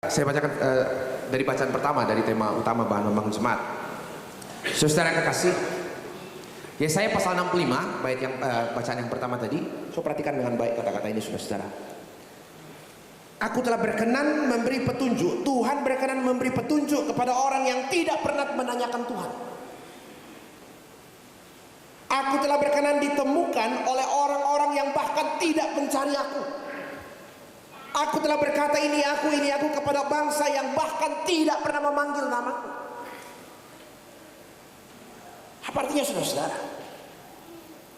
Saya bacakan dari bacaan pertama dari tema utama bahan membangun jemaat. Saudara kekasih, Yesaya pasal 65 bait yang bacaan yang pertama tadi. So perhatikan dengan baik kata-kata ini saudara. Aku telah berkenan memberi petunjuk. Tuhan berkenan memberi petunjuk kepada orang yang tidak pernah menanyakan Tuhan. Aku telah berkenan ditemukan oleh orang-orang yang bahkan tidak mencari aku. Aku telah berkata ini aku kepada bangsa yang bahkan tidak pernah memanggil namaku. Apa artinya saudara?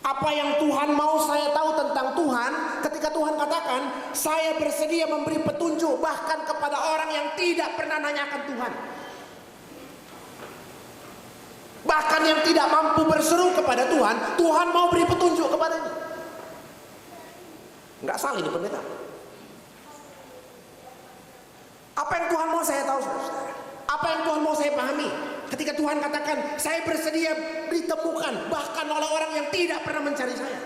Apa yang Tuhan mau saya tahu tentang Tuhan ketika Tuhan katakan saya bersedia memberi petunjuk bahkan kepada orang yang tidak pernah nanyakan Tuhan. Bahkan yang tidak mampu berseru kepada Tuhan, Tuhan mau beri petunjuk kepadanya. Enggak salah ini pendeta. Apa yang Tuhan mau saya tahu saudara? Apa yang Tuhan mau saya pahami? Ketika Tuhan katakan saya bersedia ditemukan bahkan oleh orang yang tidak pernah mencari saya.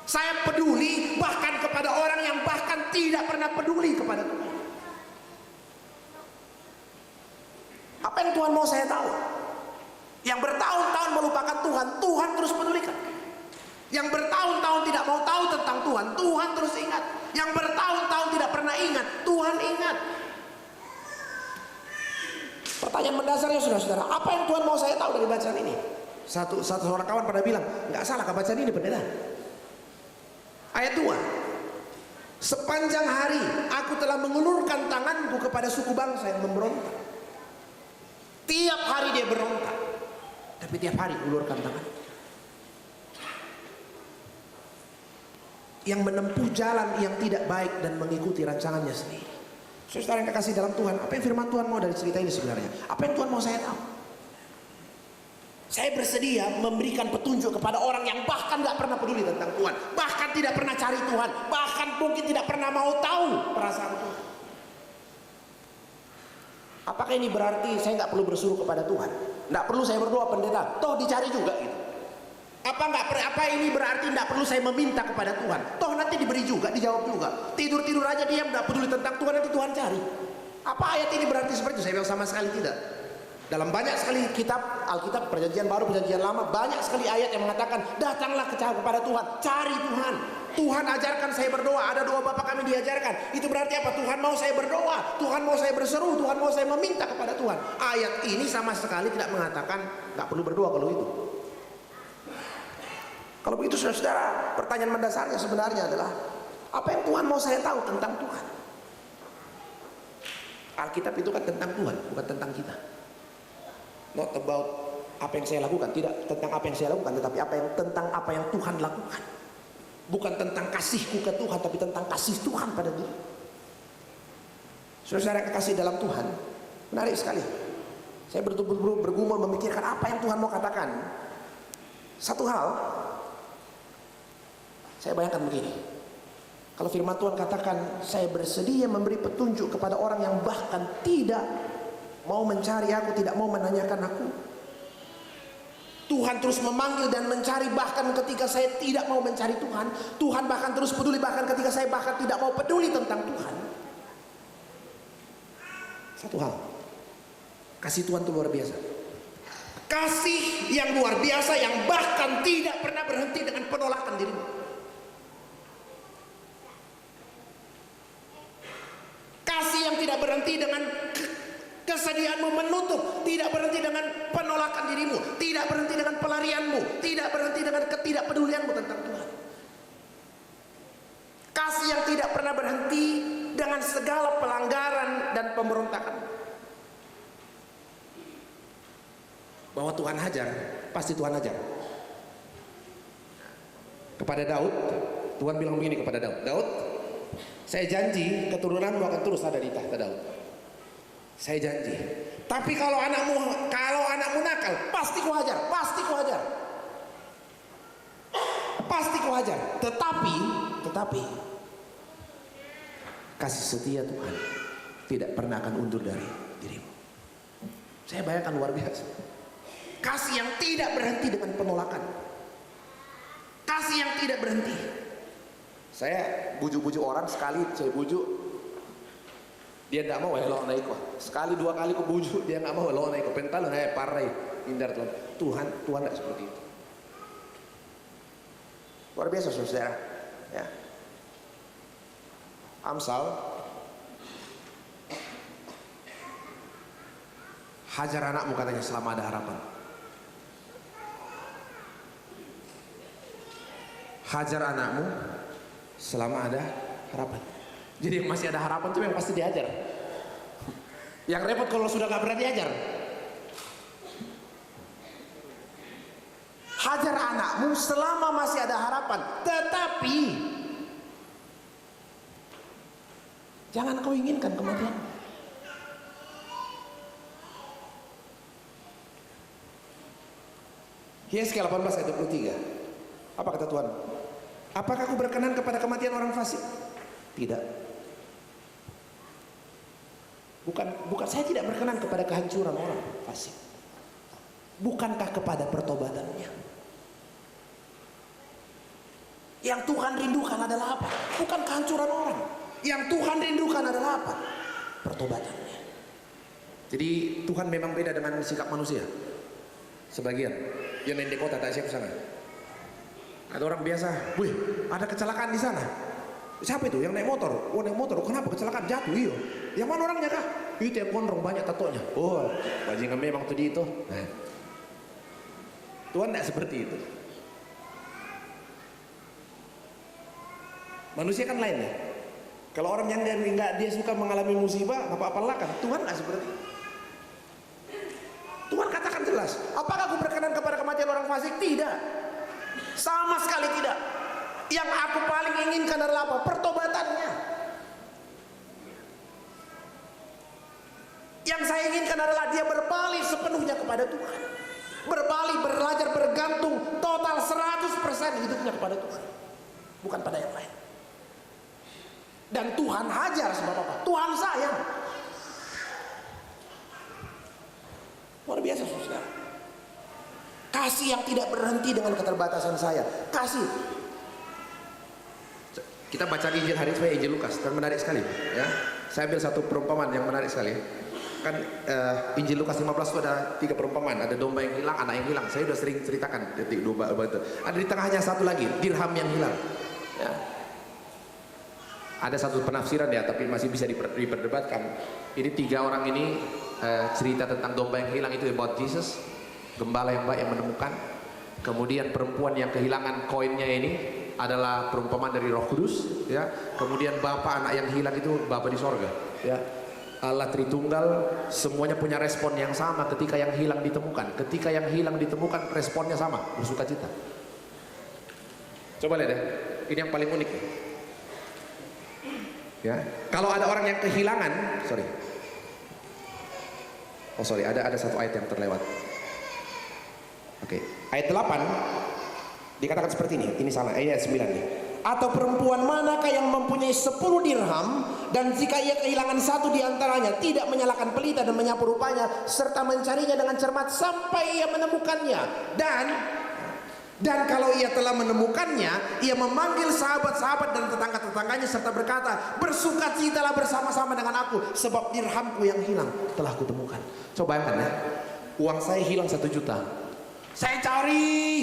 Saya peduli bahkan kepada orang yang bahkan tidak pernah peduli kepada Tuhan. Apa yang Tuhan mau saya tahu? Yang bertahun-tahun melupakan Tuhan, Tuhan terus pedulikan. Yang bertahun-tahun tidak mau tahu tentang Tuhan, Tuhan terus ingat. Yang bertahun-tahun tidak pernah ingat, Tuhan ingat. Pertanyaan mendasarnya saudara-saudara, apa yang Tuhan mau saya tahu dari bacaan ini? Satu orang kawan pada bilang, nggak salah bacaan ini pendeta. Ayat 2. Sepanjang hari aku telah mengulurkan tanganku kepada suku bangsa yang memberontak. Tiap hari dia berontak, tapi tiap hari ulurkan tangan. Yang menempuh jalan yang tidak baik dan mengikuti rancangannya sendiri. Saudara yang kekasih dalam Tuhan, apa yang firman Tuhan mau dari cerita ini sebenarnya? Apa yang Tuhan mau saya tahu? Saya bersedia memberikan petunjuk kepada orang yang bahkan tidak pernah peduli tentang Tuhan, bahkan tidak pernah cari Tuhan, bahkan mungkin tidak pernah mau tahu perasaan Tuhan. Apakah ini berarti saya nggak perlu bersuruh kepada Tuhan? Nggak perlu saya berdoa pendeta, toh dicari juga gitu. Apa ini berarti tidak perlu saya meminta kepada Tuhan? Toh nanti diberi juga, dijawab juga. Tidur-tidur aja diam, tidak peduli tentang Tuhan, nanti Tuhan cari. Apa ayat ini berarti seperti itu? Saya bilang sama sekali tidak. Dalam banyak sekali kitab Alkitab, perjanjian baru, perjanjian lama, banyak sekali ayat yang mengatakan datanglah kepada Tuhan, cari Tuhan. Tuhan ajarkan saya berdoa, ada doa Bapa kami diajarkan. Itu berarti apa? Tuhan mau saya berdoa, Tuhan mau saya berseru, Tuhan mau saya meminta kepada Tuhan. Ayat ini sama sekali tidak mengatakan nggak perlu berdoa kalau itu. Kalau begitu saudara, pertanyaan mendasarnya sebenarnya adalah apa yang Tuhan mau saya tahu tentang Tuhan? Alkitab itu kan tentang Tuhan, bukan tentang kita. Not about apa yang saya lakukan, tidak tentang apa yang saya lakukan, tetapi tentang apa yang Tuhan lakukan. Bukan tentang kasihku ke Tuhan, tapi tentang kasih Tuhan pada diri. Saudara yang kekasih dalam Tuhan, menarik sekali. Saya betul-betul bergumul memikirkan apa yang Tuhan mau katakan. Satu hal, saya bayangkan begini. Kalau firman Tuhan katakan saya bersedia memberi petunjuk kepada orang yang bahkan tidak mau mencari aku, tidak mau menanyakan aku. Tuhan terus memanggil dan mencari bahkan ketika saya tidak mau mencari Tuhan. Tuhan bahkan terus peduli bahkan ketika saya bahkan tidak mau peduli tentang Tuhan. Satu hal, kasih Tuhan itu luar biasa. Kasih yang luar biasa yang bahkan tidak pernah berhenti dengan penolakan dirimu. Kasih yang tidak berhenti dengan kesediaanmu menutup, tidak berhenti dengan penolakan dirimu, tidak berhenti dengan pelarianmu, tidak berhenti dengan ketidakpedulianmu tentang Tuhan. Kasih yang tidak pernah berhenti dengan segala pelanggaran dan pemberontakan. Bahwa Tuhan hajar, pasti Tuhan hajar. Kepada Daud, Tuhan bilang begini kepada Daud, Daud, saya janji keturunanmu akan terus ada di tahta Daud. Saya janji. Tapi kalau anakmu nakal, pasti kuhajar, pasti kuhajar. Pasti kuhajar. Tetapi kasih setia Tuhan tidak pernah akan undur dari dirimu. Saya bayangkan luar biasa. Kasih yang tidak berhenti dengan penolakan. Kasih yang tidak berhenti. Saya bujuk-bujuk orang sekali, saya bujuk Dia tidak mau lawan naiko. Sekali dua kali ku bujuk dia nggak mau lawan naiko. Pental parai hindar Tuhan. Tuhan tidak seperti itu. Luar biasa saudara. Ya. Amsal, hajar anakmu katanya selama ada harapan. Hajar anakmu selama ada harapan. Jadi masih ada harapan tuh yang pasti diajar. Yang repot kalau sudah gak pernah diajar. Hajar anakmu selama masih ada harapan. Tetapi jangan kau inginkan kematian. Yesaya 18 ayat 23. Apa kata Tuhan? Apakah aku berkenan kepada kematian orang fasik? Tidak. Bukan saya tidak berkenan kepada kehancuran orang fasik. Bukankah kepada pertobatannya? Yang Tuhan rindukan adalah apa? Bukan kehancuran orang. Yang Tuhan rindukan adalah apa? Pertobatannya. Jadi Tuhan memang beda dengan sikap manusia. Sebagian yang di kota tak siap sana. Ada orang biasa, wih, ada kecelakaan di sana. Siapa itu? Yang naik motor? Oh, naik motor. Kenapa kecelakaan? Jatuh, iyo. Yang mana orangnya kah? Itu yang gondrong banyak tatonya. Oh, bajingan memang tuh di itu. Nah. Tuhan tidak seperti itu. Manusia kan lain ya. Kalau orang yang dia suka mengalami musibah, apa-apalah kan. Tuhan nggak seperti itu. Tuhan katakan jelas, apakah aku berkenan kepada kematian orang fasik? Tidak. Sama sekali tidak. Yang aku paling inginkan adalah apa? Pertobatannya. Yang saya inginkan adalah dia berbalik sepenuhnya kepada Tuhan. Berbalik, belajar, bergantung total 100% hidupnya kepada Tuhan. Bukan pada yang lain. Dan Tuhan hajar sebab apa? Tuhan sayang. Luar biasa saudara. Kasih yang tidak berhenti dengan keterbatasan saya. Kasih. Kita baca Injil hari ini, Injil Lukas, dan menarik sekali. Ya, saya ambil satu perumpamaan yang menarik sekali. Kan Injil Lukas 15 itu ada 3 perumpamaan. Ada domba yang hilang, anak yang hilang. Saya sudah sering ceritakan domba itu. Ada di tengahnya satu lagi, dirham yang hilang. Ya. Ada satu penafsiran ya, tapi masih bisa diperdebatkan. Ini 3 orang ini cerita tentang domba yang hilang itu about Jesus, gembala yang baik yang menemukan. Kemudian perempuan yang kehilangan koinnya ini adalah perumpamaan dari Roh Kudus, ya. Kemudian Bapa anak yang hilang itu Bapa di sorga, ya. Allah Tritunggal semuanya punya respon yang sama ketika yang hilang ditemukan. Ketika yang hilang ditemukan responnya sama, bersukacita. Coba lihat ya, ini yang paling unik. Ya, kalau ada orang yang kehilangan, ada satu ayat yang terlewat. Oke, ayat 8 dikatakan seperti ini. Ini salah, ayat 9 nih. Atau perempuan manakah yang mempunyai 10 dirham, dan jika ia kehilangan satu di antaranya, tidak menyalakan pelita dan menyapu rupanya, serta mencarinya dengan cermat sampai ia menemukannya. Dan kalau ia telah menemukannya, ia memanggil sahabat-sahabat dan tetangga-tetangganya serta berkata, bersukacitalah bersama-sama dengan aku, sebab dirhamku yang hilang telah kutemukan. Coba bayangkan ya, uang saya hilang 1 juta. Saya cari,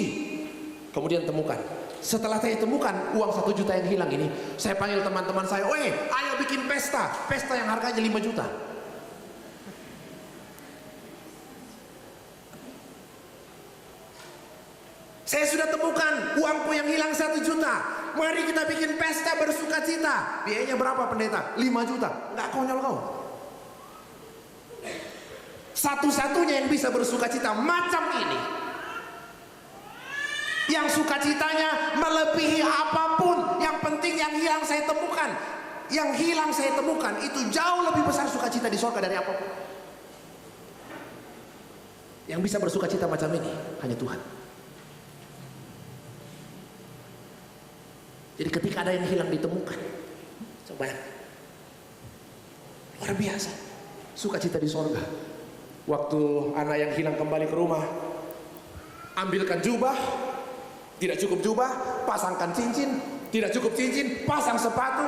kemudian temukan. Setelah saya temukan uang 1 juta yang hilang ini, saya panggil teman-teman saya, weh, ayo bikin pesta yang harganya 5 juta. Saya sudah temukan uangku yang hilang 1 juta. Mari kita bikin pesta bersukacita. Biayanya berapa pendeta? 5 juta. Nggak konyol kau. Satu-satunya yang bisa bersukacita macam ini, yang sukacitanya melebihi apapun. Yang penting yang hilang saya temukan. Yang hilang saya temukan itu jauh lebih besar sukacita di surga dari apapun. Yang bisa bersukacita macam ini hanya Tuhan. Jadi ketika ada yang hilang ditemukan, coba ya, luar biasa sukacita di surga. Waktu anak yang hilang kembali ke rumah, ambilkan jubah, tidak cukup jubah, pasangkan cincin, tidak cukup cincin, pasang sepatu,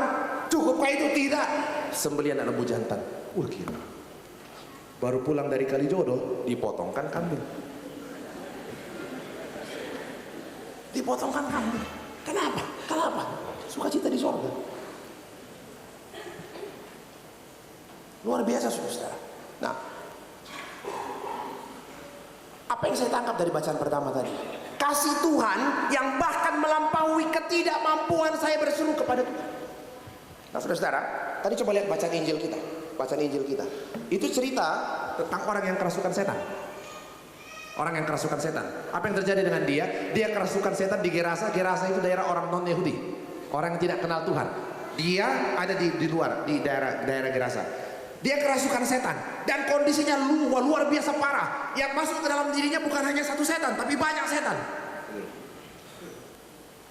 cukupkah itu? Tidak. sembelian anak lembu jantan. Wah gila. Baru pulang dari Kalijodo, dipotongkan kambing. Dipotongkan kambing. Kenapa? Kenapa? Sukacita di sorga. Luar biasa saudara. Nah, apa yang saya tangkap dari bacaan pertama tadi? Kasih Tuhan yang bahkan melampaui ketidakmampuan saya berseru kepada Tuhan. Nah saudara, tadi coba lihat bacaan Injil kita. Bacaan Injil kita itu cerita tentang orang yang kerasukan setan. Orang yang kerasukan setan. Apa yang terjadi dengan dia? Dia kerasukan setan di Gerasa. Gerasa itu daerah orang non Yahudi, orang yang tidak kenal Tuhan. Dia ada di luar, di daerah Gerasa. Dia kerasukan setan dan kondisinya luar biasa parah. Yang masuk ke dalam dirinya bukan hanya satu setan, tapi banyak setan.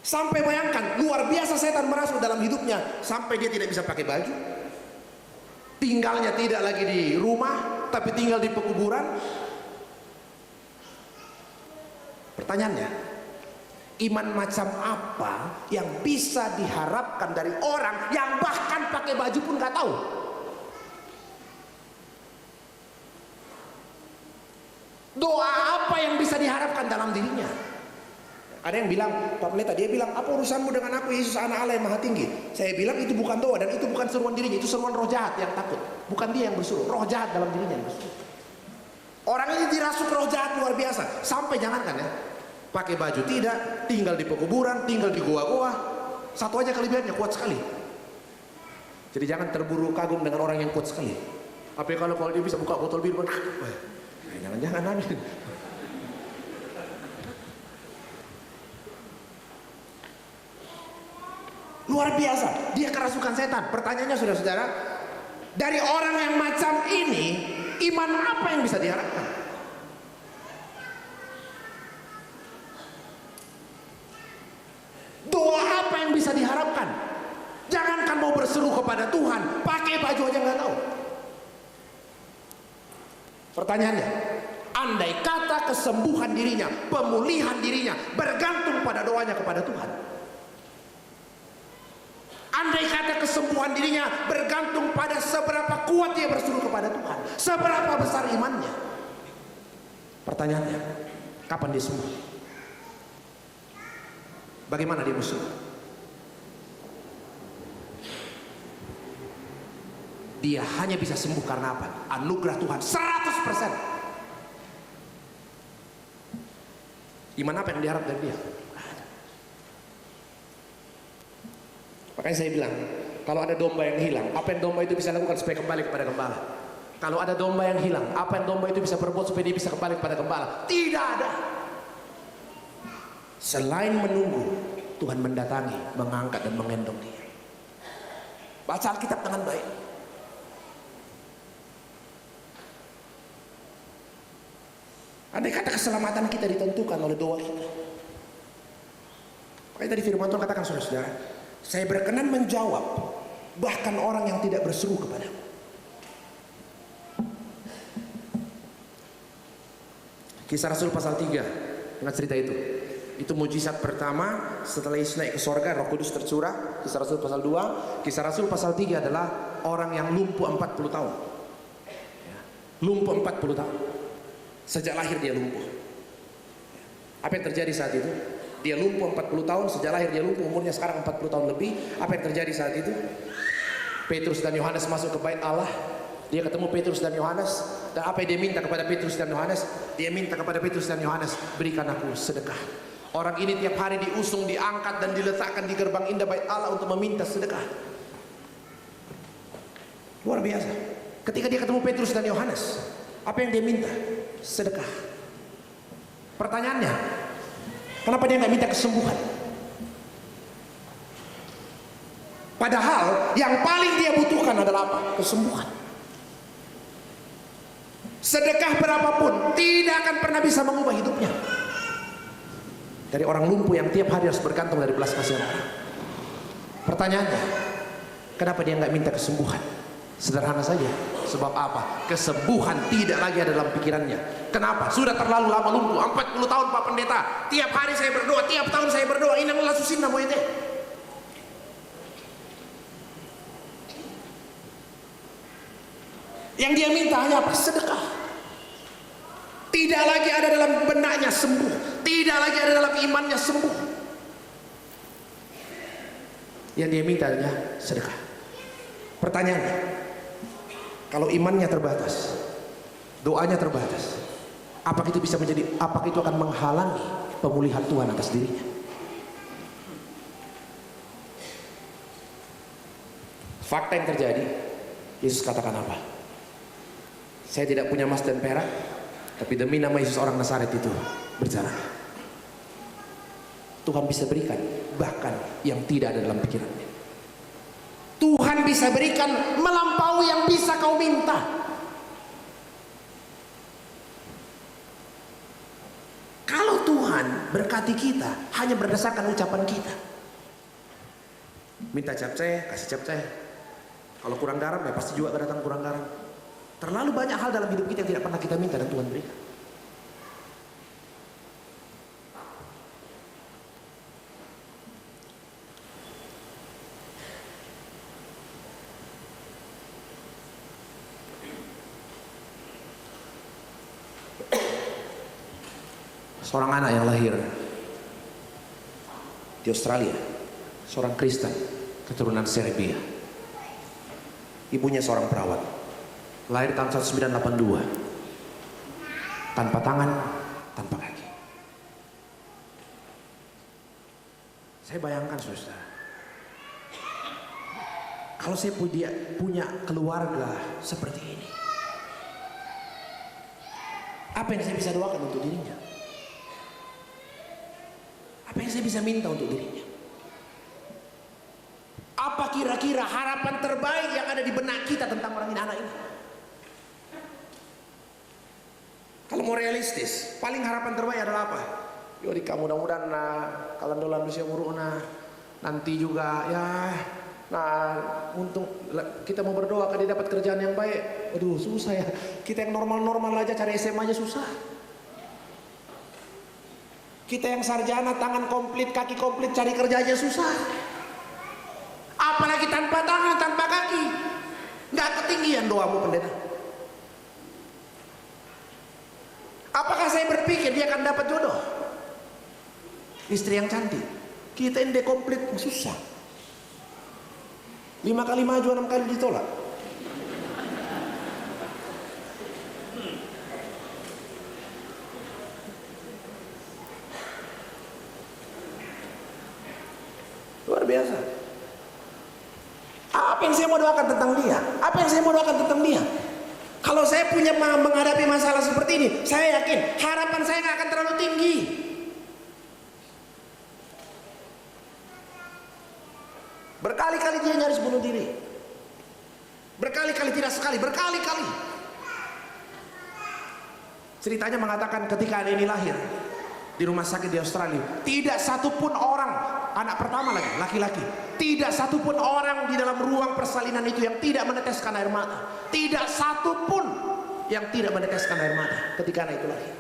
Sampai bayangkan, luar biasa setan merasuk dalam hidupnya sampai dia tidak bisa pakai baju. Tinggalnya tidak lagi di rumah, tapi tinggal di pekuburan. Pertanyaannya, iman macam apa yang bisa diharapkan dari orang yang bahkan pakai baju pun gak tahu? Doa apa yang bisa diharapkan dalam dirinya? Ada yang bilang, Pak Pendeta, dia bilang, apa urusanmu dengan aku, Yesus anak Allah yang maha tinggi? Saya bilang itu bukan doa dan itu bukan seruan dirinya, itu seruan roh jahat yang takut. Bukan dia yang berseru, roh jahat dalam dirinya yang berseru. Orang ini dirasuk roh jahat luar biasa. Sampai jangankan ya, pakai baju tidak, tinggal di pekuburan, tinggal di goa-goa. Satu aja kelebihannya, kuat sekali. Jadi jangan terburu kagum dengan orang yang kuat sekali. Tapi kalau dia bisa buka botol bir, jangan-jangan amin. Luar biasa, dia kerasukan setan. Pertanyaannya saudara-saudara, dari orang yang macam ini, iman apa yang bisa diharapkan? Doa apa yang bisa diharapkan? Jangankan mau berseru kepada Tuhan, pakai baju aja nggak tahu. Pertanyaannya, andai kata kesembuhan dirinya, pemulihan dirinya bergantung pada doanya kepada Tuhan. Andai kata kesembuhan dirinya bergantung pada seberapa kuat dia berseru kepada Tuhan, seberapa besar imannya. Pertanyaannya, kapan dia sembuh? Bagaimana dia berseru? Dia hanya bisa sembuh karena apa? Anugerah Tuhan 100%. Iman apa yang diharap dari dia? Makanya saya bilang, kalau ada domba yang hilang, apa yang domba itu bisa lakukan supaya kembali kepada gembala? Kalau ada domba yang hilang, apa yang domba itu bisa berbuat supaya dia bisa kembali kepada gembala? Tidak ada. Selain menunggu, Tuhan mendatangi, mengangkat dan mengendong dia. Baca Alkitab dengan baik. Andai kata keselamatan kita ditentukan oleh doa kita. Makanya tadi firman Tuhan katakan, saudara-saudara, saya berkenan menjawab bahkan orang yang tidak berseru kepadaku. Kisah Rasul pasal 3, ingat cerita itu. Itu mujizat pertama setelah Yesus naik ke sorga, Roh Kudus tercurah. Kisah Rasul pasal 2. Kisah Rasul pasal 3 adalah orang yang lumpuh 40 tahun. Lumpuh 40 tahun. Sejak lahir dia lumpuh. Apa yang terjadi saat itu? Dia lumpuh 40 tahun, sejak lahir dia lumpuh, umurnya sekarang 40 tahun lebih. Apa yang terjadi saat itu? Petrus dan Yohanes masuk ke bait Allah. Dia ketemu Petrus dan Yohanes, dan apa yang dia minta kepada Petrus dan Yohanes? Dia minta kepada Petrus dan Yohanes, berikan aku sedekah. Orang ini tiap hari diusung, diangkat dan diletakkan di gerbang indah bait Allah untuk meminta sedekah. Luar biasa. Ketika dia ketemu Petrus dan Yohanes, apa yang dia minta? Sedekah. Pertanyaannya, kenapa dia nggak minta kesembuhan? Padahal yang paling dia butuhkan adalah apa? Kesembuhan. Sedekah berapapun tidak akan pernah bisa mengubah hidupnya. Dari orang lumpuh yang tiap hari harus bergantung dari belas kasihan orang. Pertanyaannya, kenapa dia nggak minta kesembuhan? Sederhana saja. Sebab apa? Kesembuhan tidak lagi ada dalam pikirannya. Kenapa? Sudah terlalu lama lumpuh, 40 tahun Pak Pendeta. Tiap hari saya berdoa, tiap tahun saya berdoa. Inang lasusin nama itu. Yang dia minta hanya apa? Sedekah. Tidak lagi ada dalam benaknya sembuh, tidak lagi ada dalam imannya sembuh. Yang dia minta hanya sedekah. Pertanyaannya, kalau imannya terbatas, doanya terbatas, apakah itu akan menghalangi pemulihan Tuhan atas dirinya? Fakta yang terjadi, Yesus katakan apa? Saya tidak punya emas dan perak, tapi demi nama Yesus orang Nazaret itu berjalan. Tuhan bisa berikan bahkan yang tidak ada dalam pikirannya. Tuhan bisa berikan melampaui yang bisa kau minta. Kalau Tuhan berkati kita hanya berdasarkan ucapan kita, minta capcay, kasih capcay. Kalau kurang garam, ya pasti juga datang kurang garam. Terlalu banyak hal dalam hidup kita yang tidak pernah kita minta dan Tuhan berikan. Seorang anak yang lahir di Australia, seorang Kristen keturunan Serbia. Ibunya seorang perawat, lahir tahun 1982, tanpa tangan, tanpa kaki. Saya bayangkan saudara, kalau saya punya keluarga seperti ini, apa yang saya bisa doakan untuk dirinya? Apa yang saya bisa minta untuk dirinya? Apa kira-kira harapan terbaik yang ada di benak kita tentang orang ini, anak ini? Kalau mau realistis, paling harapan terbaik adalah apa? Yori kamu mudah-mudahan kalau dolan usia muruk nanti juga ya. Nah, untung kita mau berdoa kan dia dapat kerjaan yang baik. Aduh, susah ya. Kita yang normal-normal aja cari SMA aja susah. Kita yang sarjana, tangan komplit, kaki komplit, cari kerja aja susah. Apalagi tanpa tangan, tanpa kaki. Nggak ketinggian doamu, pendeta. Apakah saya berpikir dia akan dapat jodoh? Istri yang cantik. Kita yang dekomplit, susah. 5 kali maju, 6 kali ditolak. Luar biasa. Apa yang saya mau doakan tentang dia? Apa yang saya mau doakan tentang dia? Kalau saya punya menghadapi masalah seperti ini, saya yakin harapan saya nggak akan terlalu tinggi. Berkali-kali dia nyaris bunuh diri. Berkali-kali, tidak sekali, berkali-kali. Ceritanya mengatakan ketika anak ini lahir di rumah sakit di Australia, tidak satupun orang, anak pertama lagi, laki-laki, tidak satupun orang di dalam ruang persalinan itu yang tidak meneteskan air mata. Tidak satupun yang tidak meneteskan air mata ketika anak itu lahir.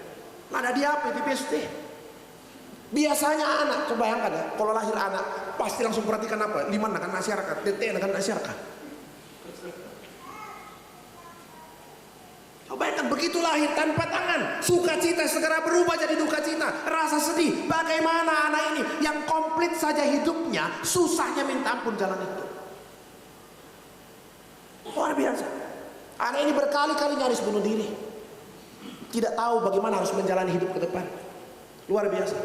Mana dia apa itu PST? Biasanya anak, coba bayangkan ya, kalau lahir anak pasti langsung perhatikan apa? Liman akan masyarakat, DTN akan masyarakat. Bayangkan begitu lahir tanpa tangan, sukacita segera berubah jadi duka cita, rasa sedih. Bagaimana anak ini yang komplit saja hidupnya, susahnya minta ampun jalan itu. Luar biasa. Anak ini berkali-kali nyaris bunuh diri. Tidak tahu bagaimana harus menjalani hidup ke depan. Luar biasa.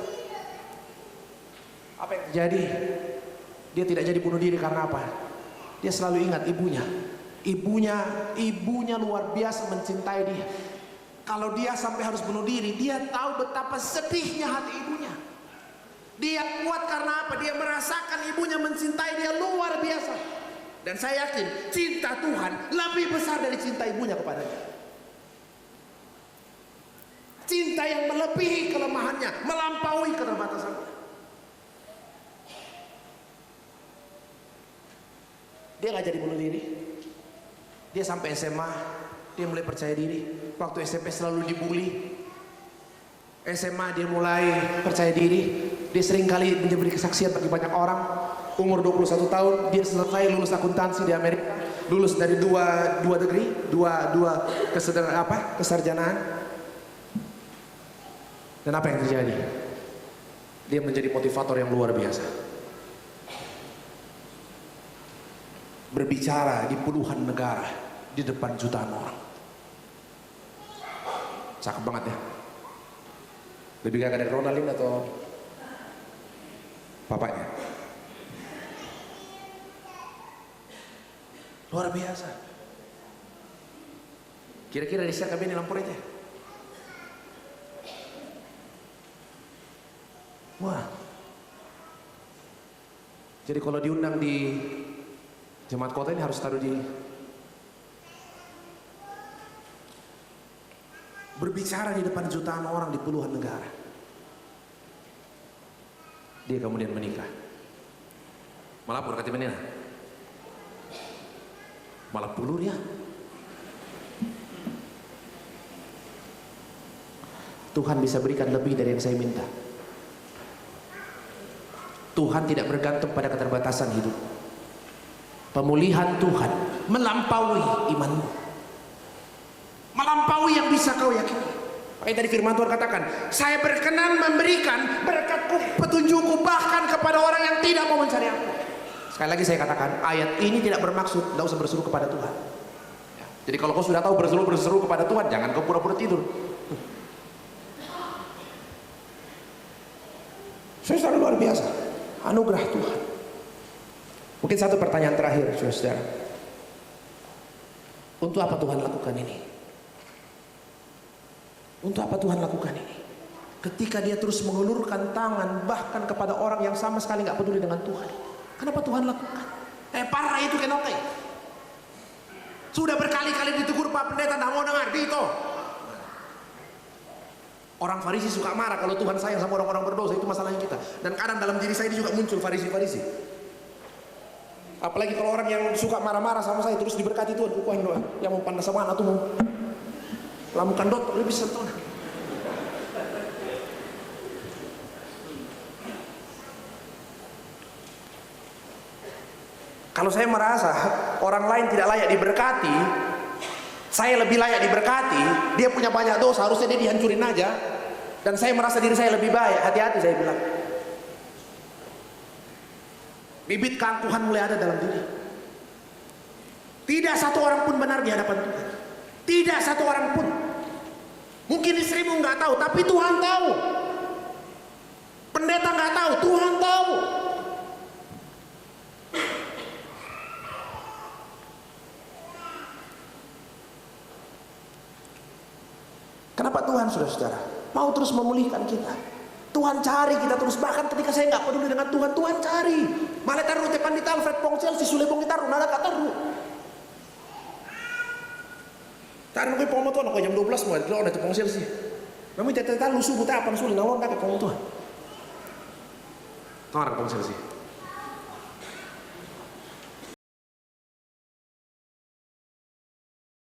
Apa yang terjadi? Dia tidak jadi bunuh diri karena apa? Dia selalu ingat ibunya. Ibunya luar biasa mencintai dia. Kalau dia sampai harus bunuh diri, dia tahu betapa sedihnya hati ibunya. Dia kuat karena apa? Dia merasakan ibunya mencintai dia luar biasa. Dan saya yakin cinta Tuhan lebih besar dari cinta ibunya kepadanya. Cinta yang melebihi kelemahannya, melampaui keterbatasannya. Dia gak jadi bunuh diri. Dia sampai SMA, dia mulai percaya diri. Waktu SMP selalu dibully. SMA dia mulai percaya diri. Dia sering kali menjadi kesaksian bagi banyak orang. Umur 21 tahun, dia selesai lulus akuntansi di Amerika. lulus dari dua degree, dua kesarjanaan. Dan apa yang terjadi? Dia menjadi motivator yang luar biasa. Berbicara di puluhan negara, di depan jutaan orang. Cakep banget ya. Lebih gagah dari Ronaldinho atau bapaknya? Luar biasa. Kira-kira di siapa ini lampu aja? Wah. Jadi kalau diundang di jemaat kota ini harus taruh di berbicara di depan jutaan orang di puluhan negara. Dia kemudian menikah. Malah berkati menina. Malah puluh dia. Tuhan bisa berikan lebih dari yang saya minta. Tuhan tidak bergantung pada keterbatasan hidup. Pemulihan Tuhan melampaui imanmu, melampaui yang bisa kau yakini. Makanya tadi firman Tuhan katakan, saya berkenan memberikan berkatku, petunjukku bahkan kepada orang yang tidak mau mencari aku. Sekali lagi saya katakan, ayat ini tidak bermaksud tidak usah berseru kepada Tuhan ya. Jadi kalau kau sudah tahu berseru kepada Tuhan, jangan kau pura-pura tidur. Saudara, luar biasa anugerah Tuhan. Mungkin satu pertanyaan terakhir, saudara. Untuk apa Tuhan lakukan ini? Untuk apa Tuhan lakukan ini? Ketika dia terus mengulurkan tangan bahkan kepada orang yang sama sekali nggak peduli dengan Tuhan. Kenapa Tuhan lakukan? Parah itu kenapa? Sudah berkali-kali ditegur Pak Pendeta, nggak mau dengar Dito. Orang Farisi suka marah kalau Tuhan sayang sama orang-orang berdosa, itu masalahnya kita. Dan kadang dalam diri saya ini juga muncul Farisi. Apalagi kalau orang yang suka marah-marah sama saya terus diberkati Tuhan, kukuhan doa. Yang mau pandas sama anak tuh mau lamukan dot lebih sentuh. Kalau saya merasa orang lain tidak layak diberkati, saya lebih layak diberkati. Dia punya banyak dosa, harusnya dia dihancurin aja. Dan saya merasa diri saya lebih baik. Hati-hati saya bilang. Bibit keangkuhan mulai ada dalam diri. Tidak satu orang pun benar di hadapan Tuhan. Tidak satu orang pun. Mungkin istrimu nggak tahu, tapi Tuhan tahu. Pendeta nggak tahu, Tuhan tahu. Kenapa Tuhan, saudara-saudara, mau terus memulihkan kita? Tuhan cari kita terus, bahkan ketika saya nggak peduli dengan Tuhan, Tuhan cari. Malah taruh tepan di Alfred Pongsel, si Sulebong taruh, nada kata taruh. Taruh ke pomoton, kok jam 12 mau kalau ada Pongsel sih. Namun tete lu subuh tak apa sulit, nawar tak ke Pongsel. Taruh Pongsel sih.